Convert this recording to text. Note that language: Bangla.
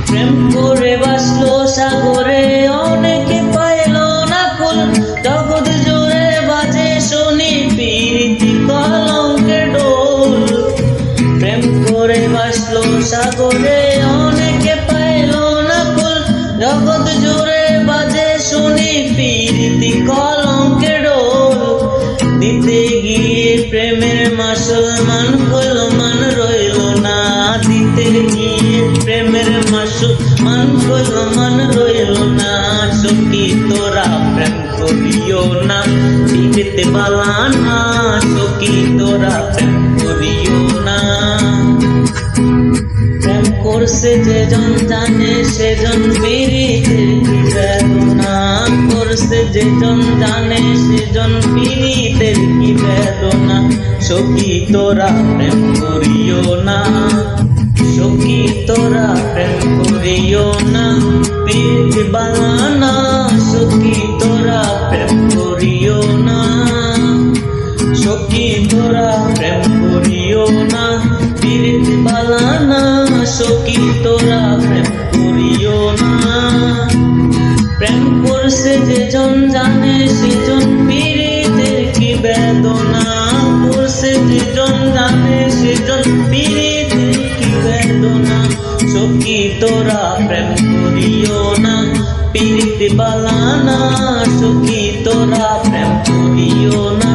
প্রেম করে বাসলো সাগরে অনেকে পাইল না কুল, জগৎ জুড়ে বাজে শুনি প্রীতি কলঙ্কের ডোল। প্রেম করে বাসলো সাগরে অনেকে পাইল না কুল, জগৎ জুড়ে বাজে শুনি প্রীতি কলঙ্কের ডোল। দিতে গিয়ে প্রেমের মাসুল মান হইল মান রইল না, দিতে গিয়ে প্রেমের মাসুল মান হইল মান রইল না। সখী তোরা প্রেম করিও না দিতে বালানা, সখী তোরা প্রেম করিও না। প্রেম করছে যেজন জানে সেজন পীড়িতের কি বেদনা, করছে যেজন জানে সেজন পীড়িতের কি বেদনা। সখী তোরা প্রেম করিও না, সখী তোরা প্রেম করিও না পীড়িত বালানা, সখী তোরা প্রেম করিও না। সখী তোরা প্রেম করিও না পীড়িত বালানা, সখী তোরা প্রেম করিও না। প্রেম করছে যেজন জানে সেজন পীড়িতের কি বেদনা, করছে যেজন জানে সেজন পীড়িতের কি বেদনা। সখী তোরা প্রেম করিও না পীড়িত বালানা, সখী তোরা প্রেম করিও না।